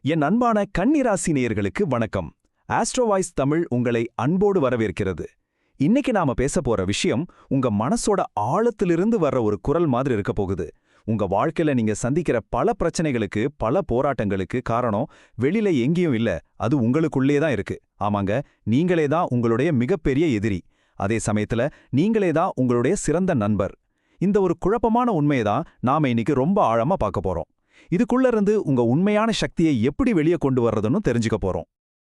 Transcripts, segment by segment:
என் அன்பான கன்னிராசி நேயர்களுக்கு வணக்கம். ஆஸ்ட்ரோவாய்ஸ் தமிழ் உங்களை அன்போடு வரவேற்கிறது. இன்னைக்கு நாம பேச போற விஷயம் உங்க மனசோட ஆழத்திலிருந்து வர்ற ஒரு குரல் மாதிரி இருக்க போகுது. உங்க வாழ்க்கையில நீங்க சந்திக்கிற பல பிரச்சனைகளுக்கு, பல போராட்டங்களுக்கு காரணம் வெளியில எங்கேயும் இல்ல, அது உங்களுக்குள்ளே தான் இருக்கு. ஆமாங்க, நீங்களே தான் உங்களுடைய மிகப்பெரிய எதிரி. அதே சமயத்துல நீங்களே தான் உங்களுடைய சிறந்த நண்பர். இந்த ஒரு குழப்பமான உண்மையை தான் நாம இன்னைக்கு ரொம்ப ஆழமா பார்க்க போறோம். இதுக்குள்ள இருந்து உங்க உண்மையான சக்தியை எப்படி வெளியே கொண்டு வர்றதுன்னு தெரிஞ்சுக்க போறோம்.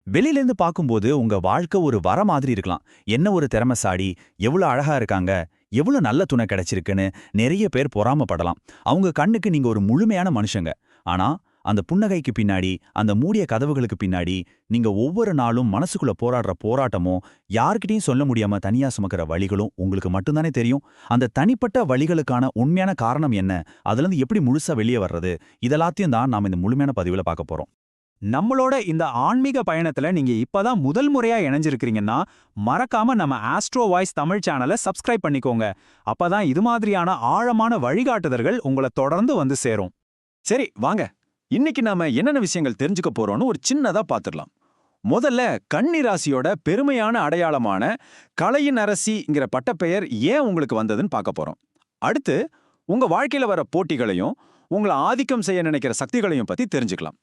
வெளியிலேருந்து பார்க்கும்போது உங்க வாழ்க்கை ஒரு வர மாதிரி இருக்கலாம். என்ன ஒரு திறமைசாடி, எவ்வளவு அழகா இருக்காங்க, எவ்வளவு நல்ல துணை கிடைச்சிருக்குன்னு நிறைய பேர் பொறாமப்படலாம். அவங்க கண்ணுக்கு நீங்க ஒரு முழுமையான மனுஷங்க. ஆனா அந்த புன்னகைக்கு பின்னாடி, அந்த மூடிய கதவுகளுக்கு பின்னாடி, நீங்க ஒவ்வொரு நாளும் மனசுக்குள்ள போராடுற போராட்டமும், யார்கிட்டயும் சொல்ல முடியாம தனியா சுமக்கிற வழிகளும் உங்களுக்கு மட்டும்தானே தெரியும். அந்த தனிப்பட்ட வழிகளுக்கான உண்மையான காரணம் என்ன, அதுலேருந்து எப்படி முழுசா வெளியே வர்றது, இதெல்லாத்தையும் தான் நாம இந்த முழுமையான பதிவுல பார்க்க போறோம். நம்மளோட இந்த ஆன்மீக பயணத்துல நீங்க இப்பதான் முதல் முறையா இணைஞ்சிருக்கிறீங்கன்னா, மறக்காம நம்ம ஆஸ்ட்ரோ வாய்ஸ் தமிழ் சேனலை சப்ஸ்கிரைப் பண்ணிக்கோங்க. அப்பதான் இது மாதிரியான ஆழமான வழிகாட்டுதல்கள் உங்களை தொடர்ந்து வந்து சேரும். சரி, வாங்க இன்னைக்கு நாம என்னென்ன விஷயங்கள் தெரிஞ்சுக்க போறோம்னு ஒரு சின்னதா பார்த்துடலாம். முதல்ல கன்னிராசியோட பெருமையான அடையாளமான கலையின் அரசிங்கிற பட்டப்பெயர் ஏன் உங்களுக்கு வந்ததுன்னு பார்க்க போறோம். அடுத்து உங்க வாழ்க்கையில வர போட்டிகளையும், உங்களை ஆதிக்கம் செய்ய நினைக்கிற சக்திகளையும் பத்தி தெரிஞ்சுக்கலாம்.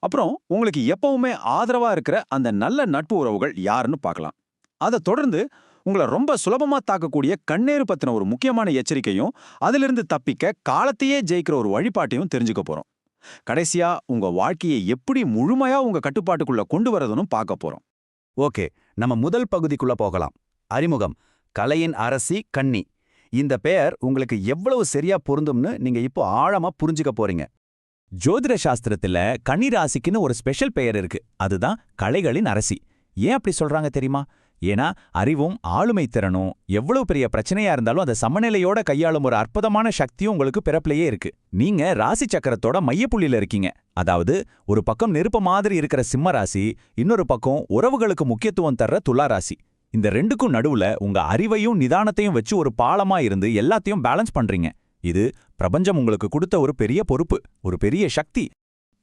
அப்புறம் உங்களுக்கு எப்பவுமே ஆதரவா இருக்கிற அந்த நல்ல நட்பு உறவுகள் யாருன்னு பார்க்கலாம். அதை தொடர்ந்து உங்களை ரொம்ப சுலபமா தாக்கக்கூடிய கண்ணேறு பத்தின ஒரு முக்கியமான எச்சரிக்கையும், அதிலிருந்து தப்பிக்க காலத்தையே ஜெயிக்கிற ஒரு வழிபாட்டையும் தெரிஞ்சுக்க போறோம். கடைசியா உங்க வாழ்க்கையை எப்படி முழுமையா உங்க கட்டுப்பாட்டுக்குள்ள கொண்டு வரதுன்னு பார்க்க போறோம். ஓகே, நம்ம முதல் பகுதிக்குள்ள போகலாம். அறிமுகம். கலையின் அரசி கன்னி. இந்த பெயர் உங்களுக்கு எவ்வளவு சரியா பொருந்தும்னு நீங்க இப்போ ஆழமா புரிஞ்சுக்க போறீங்க. ஜோதிட சாஸ்திரத்துல கன்னி ராசிக்குன்னு ஒரு ஸ்பெஷல் பெயர் இருக்கு. அதுதான் கலைகளின் அரசி. ஏன் அப்படி சொல்றாங்க தெரியுமா? ஏன்னா அறிவும் ஆளுமை திறனும் எவ்வளவு பெரிய பிரச்சனையா இருந்தாலும் அதை சமநிலையோட கையாளும் ஒரு அற்புதமான சக்தியும் உங்களுக்கு பிறப்பிலேயே இருக்கு. நீங்க ராசி சக்கரத்தோட மையப்புள்ளியில இருக்கீங்க. அதாவது ஒரு பக்கம் நெருப்பு மாதிரி இருக்கிற சிம்ம ராசி, இன்னொரு பக்கம் உறவுகளுக்கு முக்கியத்துவம் தர்ற துலா ராசி. இந்த ரெண்டுக்கும் நடுவுல உங்க அறிவையும் நிதானத்தையும் வச்சு ஒரு பாலமா இருந்து எல்லாத்தையும் பேலன்ஸ் பண்றீங்க. இது பிரபஞ்சம் உங்களுக்கு கொடுத்த ஒரு பெரிய பொறுப்பு, ஒரு பெரிய சக்தி.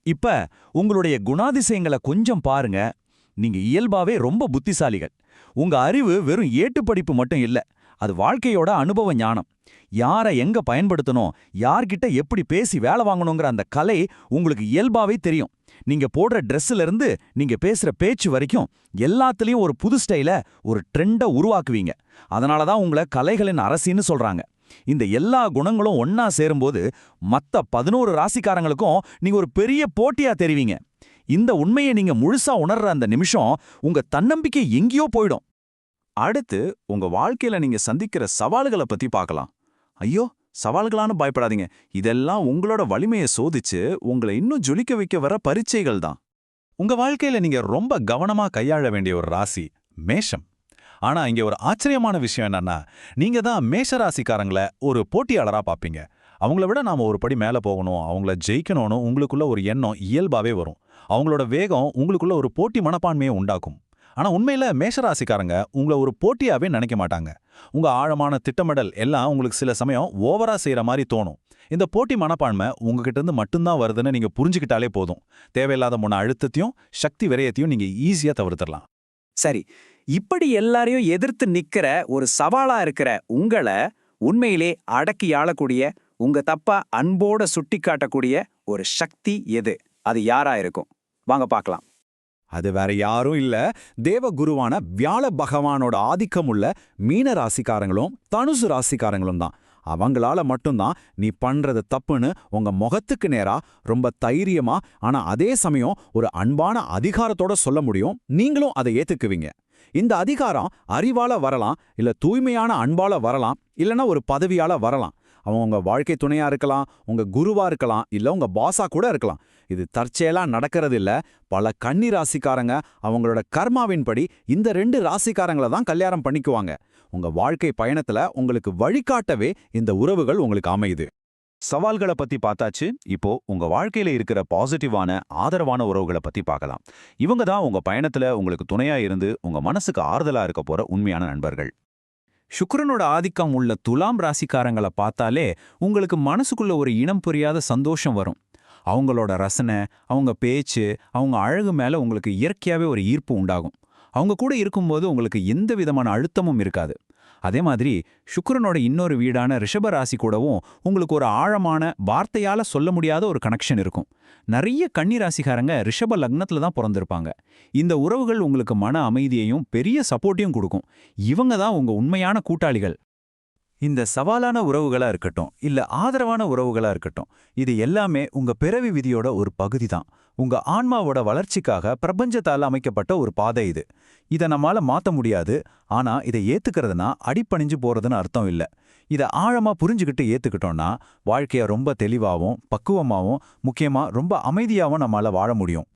இப்ப உங்களுடைய குணாதிசயங்களை கொஞ்சம் பாருங்க. நீங்க இயல்பாவே ரொம்ப புத்திசாலிகள். உங்க அறிவு வெறும் ஏட்டு படிப்பு மட்டும் இல்ல, அது வாழ்க்கையோட அனுபவ ஞானம். யாரை எங்க பயன்படுத்தணும், யார்கிட்ட எப்படி பேசி வேலை வாங்கணுங்கிற அந்த கலை உங்களுக்கு இயல்பாவே தெரியும். நீங்க போடுற ட்ரெஸ்ல இருந்து நீங்க பேசுற பேச்சு வரைக்கும் எல்லாத்துலயும் ஒரு புது ஸ்டைல, ஒரு ட்ரெண்ட உருவாக்குவீங்க. அதனாலதான் உங்களை கலைகளின் அரசின்னு சொல்றாங்க. இந்த எல்லா குணங்களும் ஒன்னா சேரும்போது மத்த 11 ராசிக்காரங்களுக்கும் நீங்க ஒரு பெரிய போட்டியா தெரிவீங்க. இந்த உண்மையை நீங்க முழுசா உணர்ற அந்த நிமிஷம் உங்க தன்னம்பிக்கை எங்கேயோ போயிடும். அடுத்து உங்க வாழ்க்கையில நீங்க சந்திக்கிற சவால்களை பத்தி பார்க்கலாம். ஐயோ, சவால்களான்னு பயப்படாதீங்க. இதெல்லாம் உங்களோட வலிமையை சோதிச்சு உங்களை இன்னும் ஜொலிக்க வைக்க வர பரீட்சைகள் தான். உங்க வாழ்க்கையில நீங்க ரொம்ப கவனமா கையாள வேண்டிய ஒரு ராசி மேஷம். ஆனா இங்க ஒரு ஆச்சரியமான விஷயம் என்னன்னா, நீங்க தான் மேஷ ராசிக்காரங்களை ஒரு போட்டியாளரா பார்ப்பீங்க. அவங்கள விட நாம ஒரு படி மேல போகணும், அவங்கள ஜெயிக்கணும்னு உங்களுக்குள்ள ஒரு எண்ணம் இயல்பாவே வரும். அவங்களோட வேகம் உங்களுக்குள்ள ஒரு போட்டி மனப்பான்மையை உண்டாக்கும். ஆனா உண்மையில மேஷராசிக்காரங்க உங்களை ஒரு போட்டியாவே நினைக்க மாட்டாங்க. உங்க ஆழமான திட்டமிடல் எல்லாம் உங்களுக்கு சில சமயம் ஓவரா செய்யற மாதிரி தோணும். இந்த போட்டி மனப்பான்மை உங்ககிட்ட இருந்து மட்டும்தான் வருதுன்னு நீங்க புரிஞ்சுக்கிட்டாலே போதும். தேவையில்லாத முன்ன அழுத்தத்தையும் சக்தி விரயத்தையும் நீங்க ஈஸியா தவிர்த்திடலாம். சரி, இப்படி எல்லாரையும் எதிர்த்து நிக்கிற ஒரு சவாலா இருக்கிற உங்களை உண்மையிலே அடக்கி ஆளக்கூடிய, உங்க தப்பா அன்போட சுட்டி காட்டக்கூடிய ஒரு சக்தி எது? அது யாரா இருக்கும்? வாங்க பார்க்கலாம். அது வேற யாரும் இல்ல, தேவகுருவான வியாழ பகவானோட ஆதிக்கம் உள்ள மீன ராசிக்காரங்களும் தனுசு ராசிக்காரங்களும் தான். அவங்களால மட்டும்தான் நீ பண்றது தப்புன்னு உங்க முகத்துக்கு நேரா ரொம்ப தைரியமா, ஆனா அதே சமயம் ஒரு அன்பான அதிகாரத்தோட சொல்ல முடியும். நீங்களும் அதை ஏத்துக்குவீங்க. இந்த அதிகாரம் அறிவால வரலாம், இல்ல தூய்மையான அன்பால வரலாம், இல்லனா ஒரு பதவியால வரலாம். அவங்க உங்க வாழ்க்கை துணையா இருக்கலாம், உங்க குருவா இருக்கலாம், இல்ல உங்க பாஸா கூட இருக்கலாம். இது தற்செயலா நடக்கிறது இல்ல. பல கன்னி ராசிக்காரங்க அவங்களோட கர்மாவின்படி இந்த 2 ராசிக்காரங்களை தான் கல்யாணம் பண்ணிக்குவாங்க. உங்க வாழ்க்கை பயணத்துல உங்களுக்கு வழிகாட்டவே இந்த உறவுகள் உங்களுக்கு அமையுது. சவால்களை பத்தி பார்த்தாச்சு. இப்போ உங்க வாழ்க்கையில இருக்கிற பாசிட்டிவான ஆதரவான உறவுகளை பத்தி பார்க்கலாம். இவங்க தான் உங்க பயணத்துல உங்களுக்கு துணையா இருந்து உங்க மனசுக்கு ஆறுதலா இருக்க போற உண்மையான நண்பர்கள். சுக்கிரனோட ஆதிக்கம் உள்ள துலாம் ராசிக்காரங்களை பார்த்தாலே உங்களுக்கு மனசுக்குள்ள ஒரு இனம் புரியாத சந்தோஷம் வரும். அவங்களோட ரசனை, அவங்க பேச்சு, அவங்க அழகு மேல உங்களுக்கு இயற்கையாவே ஒரு ஈர்ப்பு உண்டாகும். அவங்க கூட இருக்கும்போது உங்களுக்கு எந்த விதமான அழுத்தமும் இருக்காது. அதே மாதிரி சுக்கிரனோட இன்னொரு வீடான ரிஷப ராசி கூடவும் உங்களுக்கு ஒரு ஆழமான, வார்த்தையால சொல்ல முடியாத ஒரு கனெக்ஷன் இருக்கும். நிறைய கன்னி ராசிக்காரங்க ரிஷப லக்னத்துல தான் பிறந்திருப்பாங்க. இந்த உறவுகள் உங்களுக்கு மன அமைதியையும் பெரிய சப்போர்ட்டையும் கொடுக்கும். இவங்க தான் உங்க உண்மையான கூட்டாளிகள். இந்த சவாலான உறவுகளா இருக்கட்டும், இல்ல ஆதரவான உறவுகளா இருக்கட்டும், இது எல்லாமே உங்க பிறவி விதியோட ஒரு பகுதி தான். உங்க ஆன்மாவோட வளர்ச்சிக்காக பிரபஞ்சத்தால் அமைக்கப்பட்ட ஒரு பாதை இது. இதை நம்மால மாத்த முடியாது. ஆனா இதை ஏத்துக்கிறதுனா அடிபணிஞ்சு போறதுன்னு அர்த்தம் இல்ல. இதை ஆழமா புரிஞ்சுக்கிட்டு ஏத்துக்கிட்டோம்னா வாழ்க்கைய ரொம்ப தெளிவாவும், பக்குவமாவும், முக்கியமா ரொம்ப அமைதியாவும் நம்மால வாழ முடியும்.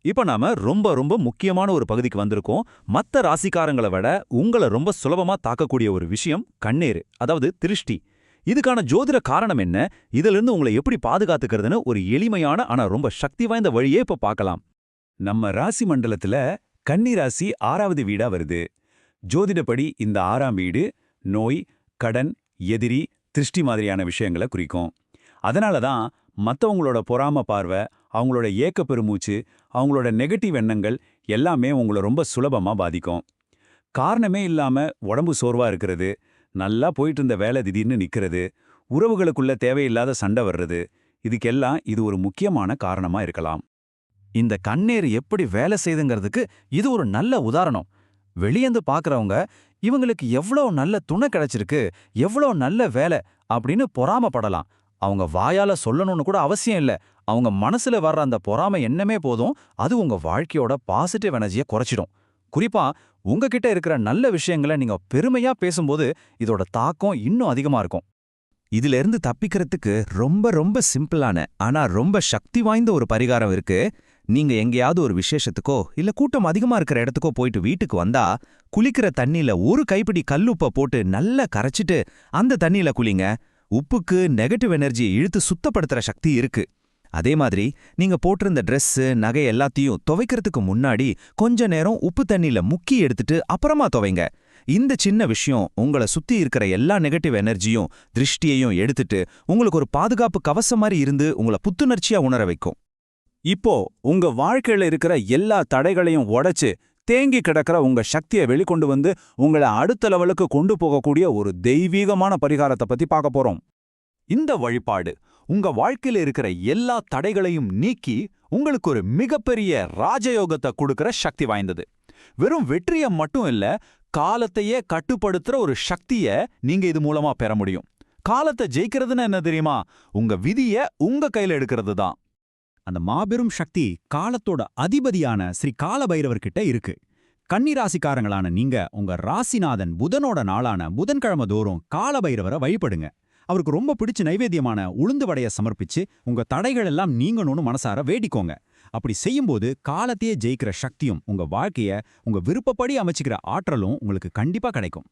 இப்ப நாம ரொம்ப ரொம்ப முக்கியமான ஒரு பகுதிக்கு வந்திருக்கோம். மத்த ராசிக்காரங்களை விட உங்களை ரொம்ப சுலபமா தாக்கக்கூடிய ஒரு விஷயம் கண்ணேறு, அதாவது திருஷ்டி. இதுக்கான ஜோதிட காரணம் என்ன, இதிலிருந்து உங்களை எப்படி பாதுகாத்துக்கிறதுன்னு ஒரு எளிமையான ஆனா ரொம்ப சக்தி வாய்ந்த வழியே இப்ப பார்க்கலாம். நம்ம ராசி மண்டலத்துல கன்னி ராசி 6வது வீடா வருது. ஜோதிடப்படி இந்த 6ஆம் வீடு நோய், கடன், எதிரி, திருஷ்டி மாதிரியான விஷயங்களை குறிக்கும். அதனால தான் மற்றவங்களோட பொறாம பார்வை, அவங்களோட ஏக்க பெருமூச்சு, அவங்களோட நெகட்டிவ் எண்ணங்கள் எல்லாமே உங்களை ரொம்ப சுலபமா பாதிக்கும். காரணமே இல்லாம உடம்பு சோர்வா இருக்கிறது, நல்லா போயிட்டு இருந்த வேலை திடீர்னு நிக்கிறது, உறவுகளுக்குள்ள தேவையில்லாத சண்டை வர்றது, இதுக்கெல்லாம் இது ஒரு முக்கியமான காரணமா இருக்கலாம். இந்த கண்ணேறு எப்படி வேலை செய்துங்கிறதுக்கு இது ஒரு நல்ல உதாரணம். வெளியேந்து பார்க்கறவங்க இவங்களுக்கு எவ்வளோ நல்ல துணை கிடைச்சிருக்கு, எவ்வளோ நல்ல வேலை அப்படின்னு பொறாமப்படலாம். அவங்க வாயால சொல்லணும்னு கூட அவசியம் இல்ல. அவங்க மனசுல வர்ற அந்த பொறாமை எண்ணமே போதும், அது உங்க வாழ்க்கையோட பாசிட்டிவ் எனர்ஜியை குறைச்சிடும். குறிப்பா உங்ககிட்ட இருக்கிற நல்ல விஷயங்களை நீங்க பெருமையா பேசும்போது இதோட தாக்கம் இன்னும் அதிகமா இருக்கும். இதுல இருந்து தப்பிக்கிறதுக்கு ரொம்ப ரொம்ப சிம்பிளான ஆனா ரொம்ப சக்தி வாய்ந்த ஒரு பரிகாரம் இருக்கு. நீங்க எங்கேயாவது ஒரு விசேஷத்துக்கோ இல்ல கூட்டம் அதிகமா இருக்கிற இடத்துக்கோ போயிட்டு வீட்டுக்கு வந்தா குளிக்கிற தண்ணியில ஒரு கைப்பிடி கல்லுப்பை போட்டு நல்லா கரைச்சிட்டு அந்த தண்ணியில குளிங்க. உப்புக்கு நெகட்டிவ் எனர்ஜியை இழுத்து சுத்தப்படுத்துற சக்தி இருக்கு. அதே மாதிரி நீங்க போட்டிருந்த Dress, நகை எல்லாத்தையும் துவைக்கிறதுக்கு முன்னாடி கொஞ்ச நேரம் உப்பு தண்ணியில முக்கி எடுத்துட்டு அப்புறமா துவைங்க. இந்த சின்ன விஷயம் உங்களை சுத்தி இருக்கிற எல்லா நெகட்டிவ் எனர்ஜியும் திருஷ்டியையும் எடுத்துட்டு உங்களுக்கு ஒரு பாதுகாப்பு கவசம் மாதிரி இருந்து உங்களை புத்துணர்ச்சியா உணர வைக்கும். இப்போ உங்க வாழ்க்கையில இருக்கிற எல்லா தடைகளையும் உடைச்சு தேங்கி கிடக்கிற உங்க சக்தியை வெளிக்கொண்டு வந்து உங்களை அடுத்த லெவலுக்கு கொண்டு போகக்கூடிய ஒரு தெய்வீகமான பரிகாரத்தை பத்தி பார்க்க போறோம். இந்த வழிபாடு உங்க வாழ்க்கையில இருக்கிற எல்லா தடைகளையும் நீக்கி உங்களுக்கு ஒரு மிகப்பெரிய ராஜயோகத்தை கொடுக்கிற சக்தி வாய்ந்தது. வெறும் வெற்றியை மட்டும் இல்ல, காலத்தையே கட்டுப்படுத்துற ஒரு சக்திய நீங்க இது மூலமா பெற முடியும். காலத்தை ஜெயிக்கிறதுன்னு என்ன தெரியுமா? உங்க விதிய உங்க கையில எடுக்கிறது தான். அந்த மாபெரும் சக்தி காலத்தோட அதிபதியான ஸ்ரீ காலபைரவர்கிட்ட இருக்கு. கன்னிராசிக்காரங்களான நீங்க உங்க ராசிநாதன் புதனோட நாளான புதன்கிழமை தோறும் காலபைரவரை வழிபடுங்க. அவருக்கு ரொம்ப பிடிச்ச நைவேத்தியமான உளுந்து வடைய சமர்ப்பிச்சு உங்க தடைகள் எல்லாம் நீங்கணும்னு மனசார வேண்டிக்கோங்க. அப்படி செய்யும்போது காலத்தையே ஜெயிக்கிற சக்தியும் உங்க வாழ்க்கைய உங்க விருப்பப்படி அமைச்சுக்கிற ஆற்றலும் உங்களுக்கு கண்டிப்பா கிடைக்கும்.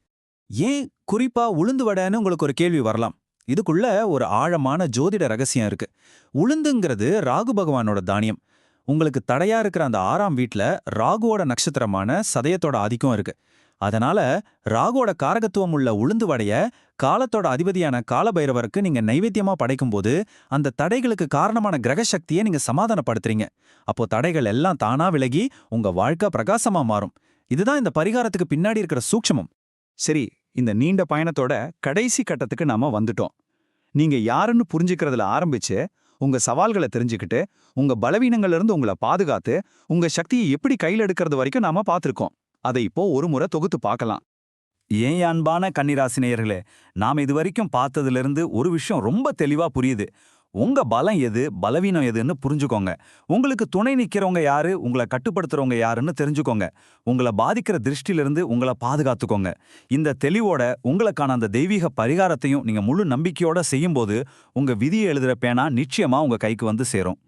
ஏன் குறிப்பா உளுந்து வடைன்னு உங்களுக்கு ஒரு கேள்வி வரலாம். இதுக்குள்ள ஒரு ஆழமான ஜோதிட ரகசியம் இருக்கு. உளுந்துங்கிறது ராகு பகவானோட தானியம். உங்களுக்கு தடையா இருக்கிற அந்த 6ஆம் வீட்ல ராகுவோட நட்சத்திரமான சதயத்தோட ஆதிக்கம் இருக்கு. அதனால ராகுவோட காரகத்துவம் உள்ள உளுந்து வடைய காலத்தோட அதிபதியான காலபைரவருக்கு நீங்க நைவேத்தியமா படைக்கும்போது அந்த தடைகளுக்கு காரணமான கிரக சக்தியை நீங்க சமாதானப்படுத்துறீங்க. அப்போ தடைகள் எல்லாம் தானா விலகி உங்க வாழ்க்கை பிரகாசமா மாறும். இதுதான் இந்த பரிகாரத்துக்கு பின்னாடி இருக்கிற சூட்சமம். சரி, இந்த நீண்ட பயணத்தோட கடைசி கட்டத்துக்கு நாம வந்துட்டோம். நீங்க யாருன்னு புரிஞ்சுக்கிறதுல ஆரம்பிச்சு உங்க சவால்களை தெரிஞ்சுக்கிட்டு உங்க பலவீனங்கள்ல இருந்து உங்களை பாதுகாத்து உங்க சக்தியை எப்படி கையில் எடுக்கிறது வரைக்கும் நாம பார்த்திருக்கோம். அதை இப்போ ஒரு முறை தொகுத்து பார்க்கலாம். ஏன் அன்பான கன்னிராசினியர்களே, நாம இதுவரைக்கும் பார்த்ததிலிருந்து ஒரு விஷயம் ரொம்ப தெளிவா புரியுது. உங்க பலம் எது, பலவீனம் எதுன்னு புரிஞ்சுக்கோங்க. உங்களுக்கு துணை நிக்கிறவங்க யாரு, உங்களை கட்டுப்படுத்துறவங்க யாருன்னு தெரிஞ்சுக்கோங்க. உங்களை பாதிக்கிற திருஷ்டிலிருந்து உங்களை பாதுகாத்துக்கோங்க. இந்த தெளிவோட உங்களுக்கான அந்த தெய்வீக பரிகாரத்தையும் நீங்க முழு நம்பிக்கையோட செய்யும்போது உங்க விதியை எழுதுற பேனா நிச்சயமா உங்க கைக்கு வந்து சேரும்.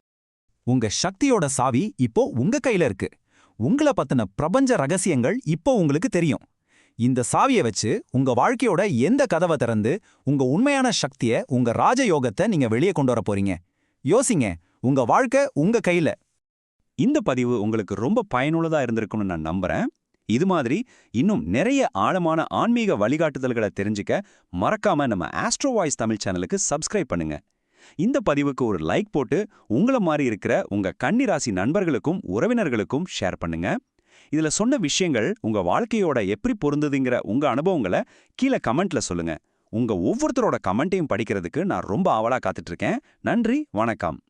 உங்க சக்தியோட சாவி இப்போ உங்க கையில இருக்கு. உங்களை பத்தின பிரபஞ்ச ரகசியங்கள் இப்போ உங்களுக்கு தெரியும். இந்த சாவியை வச்சு உங்க வாழ்க்கையோட எந்த கதவை திறந்து உங்க உண்மையான சக்தியை, உங்க ராஜயோகத்தை நீங்க வெளியே கொண்டு வர போறீங்க. யோசிங்க, உங்க வாழ்க்கை உங்க கையில. இந்த பதிவு உங்களுக்கு ரொம்ப பயனுள்ளதா இருந்திருக்கும்னு நான் நம்புறேன். இது மாதிரி இன்னும் நிறைய ஆழமான ஆன்மீக வழிகாட்டுதல்களை தெரிஞ்சுக்க மறக்காம நம்ம ஆஸ்ட்ரோ வாய்ஸ் தமிழ் சேனலுக்கு சப்ஸ்கிரைப் பண்ணுங்க. இந்த பதிவுக்கு ஒரு லைக் போட்டு உங்கள மாதிரி இருக்கிற உங்க கன்னிராசி நண்பர்களுக்கும் உறவினர்களுக்கும் ஷேர் பண்ணுங்க. இதுல சொன்ன விஷயங்கள் உங்க வாழ்க்கையோட எப்படி பொருந்துதுங்கிற உங்க அனுபவங்களை கீழே கமெண்ட்ல சொல்லுங்க. உங்க ஒவ்வொருத்தரோட கமெண்ட்டையும் படிக்கிறதுக்கு நான் ரொம்ப ஆவலா காத்துட்டு இருக்கேன். நன்றி, வணக்கம்.